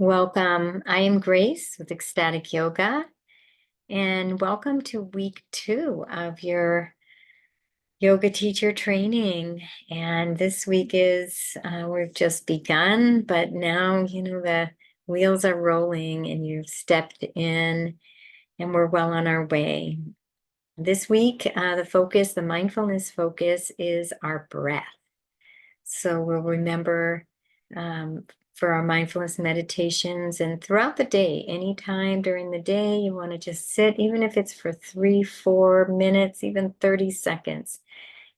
Welcome. I am Grace with Ecstatic Yoga, and welcome to week 2 of your yoga teacher training. And this week we've just begun, but now, the wheels are rolling and you've stepped in and we're well on our way. This week, the mindfulness focus is our breath. So we'll remember um, for our mindfulness meditations and throughout the day, anytime during the day, you want to just sit, even if it's for 3, 4 minutes, even 30 seconds,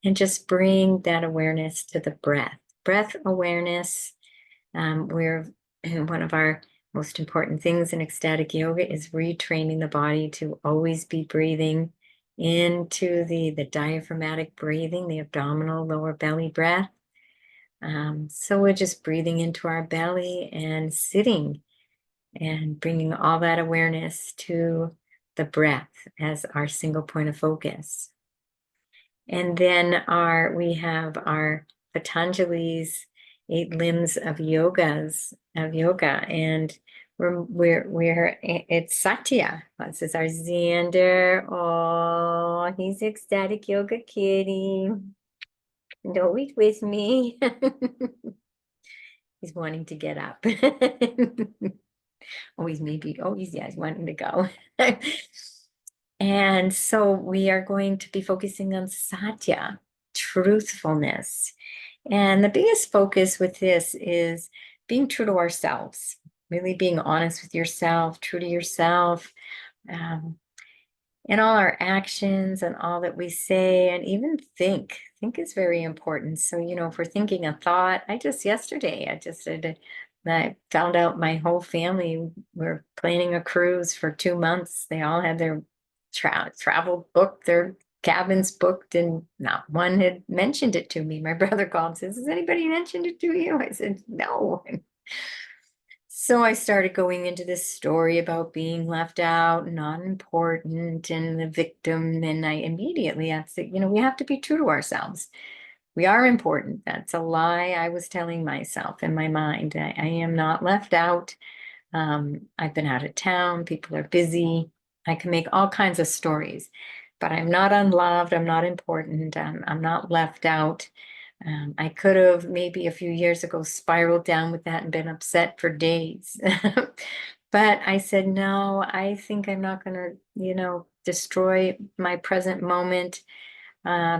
and just bring that awareness to the breath. Breath awareness, where one of our most important things in ecstatic yoga is retraining the body to always be breathing into the diaphragmatic breathing, the abdominal lower belly breath. So we're just breathing into our belly and sitting and bringing all that awareness to the breath as our single point of focus. And then we have our Patanjali's 8 limbs of yoga, and it's Satya. This is our Xander. Oh, he's ecstatic yoga kitty. No, he's with me. He's wanting to get up. He's wanting to go. And so we are going to be focusing on Satya, truthfulness. And the biggest focus with this is being true to ourselves, really being honest with yourself, true to yourself, um, in all our actions and all that we say, and even think. Think is very important. So, if we're thinking a thought, yesterday, I found out my whole family were planning a cruise for 2 months. They all had their travel booked, their cabins booked, and not one had mentioned it to me. My brother called and says, "Has anybody mentioned it to you?" I said, "No." So I started going into this story about being left out, not important, and the victim. And I immediately had to say, we have to be true to ourselves. We are important. That's a lie I was telling myself in my mind. I am not left out. I've been out of town. People are busy. I can make all kinds of stories, but I'm not unloved. I'm not important. I'm not left out. I could have maybe a few years ago spiraled down with that and been upset for days. But I said, no, I think I'm not going to, destroy my present moment,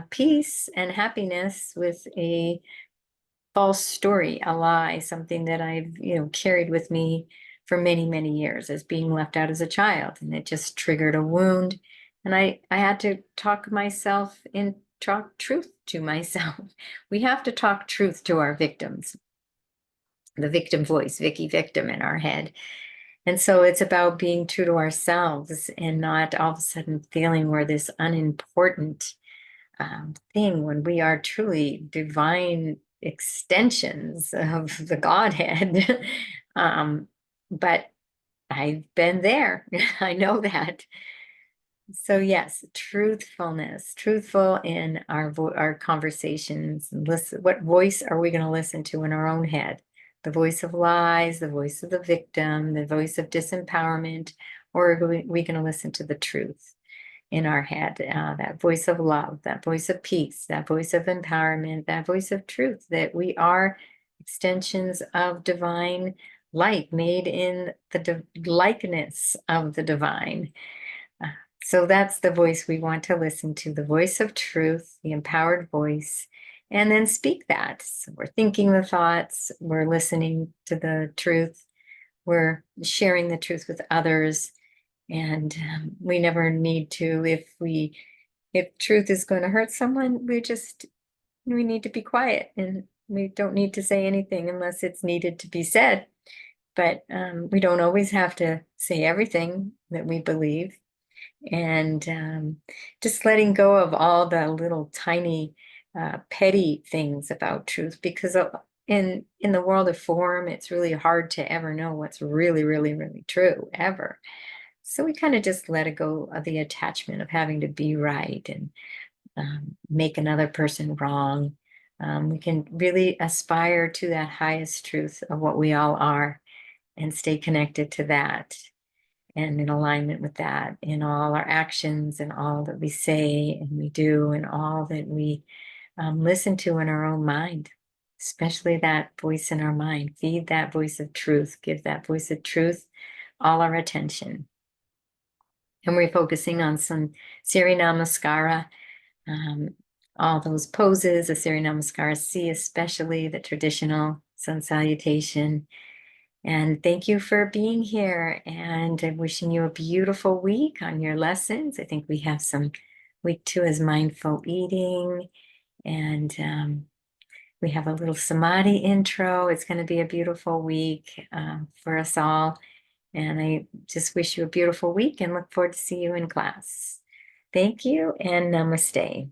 peace and happiness with a false story, a lie, something that I've, carried with me for many, many years as being left out as a child. And it just triggered a wound. And I had to talk truth to myself. We have to talk truth to our victims, the victim voice, Vicky victim in our head. And so it's about being true to ourselves and not all of a sudden feeling we're this unimportant thing when we are truly divine extensions of the Godhead. But I've been there. I know that. So yes, truthfulness, truthful in our conversations. Listen, what voice are we going to listen to in our own head? The voice of lies, the voice of the victim, the voice of disempowerment, or are we going to listen to the truth in our head? That voice of love, that voice of peace, that voice of empowerment, that voice of truth, that we are extensions of divine light made in the likeness of the divine. So that's the voice we want to listen to, the voice of truth, the empowered voice, and then speak that. So we're thinking the thoughts, we're listening to the truth, we're sharing the truth with others, and we never need to, if truth is going to hurt someone, we need to be quiet, and we don't need to say anything unless it's needed to be said. But we don't always have to say everything that we believe. And just letting go of all the little tiny petty things about truth, because in the world of form, it's really hard to ever know what's really, really, really true ever. So we kind of just let it go of the attachment of having to be right and make another person wrong. We can really aspire to that highest truth of what we all are. and stay connected to that and in alignment with that in all our actions and all that we say and we do and all that we listen to in our own mind, especially that voice in our mind. Feed that voice of truth, give that voice of truth all our attention. And we're focusing on some Surya Namaskara, um, all those poses, the Surya Namaskara C, especially the traditional sun salutation. And thank you for being here. And I'm wishing you a beautiful week on your lessons. I think we have some week 2 is mindful eating. And we have a little samadhi intro. It's going to be a beautiful week for us all. And I just wish you a beautiful week and look forward to see you in class. Thank you and namaste.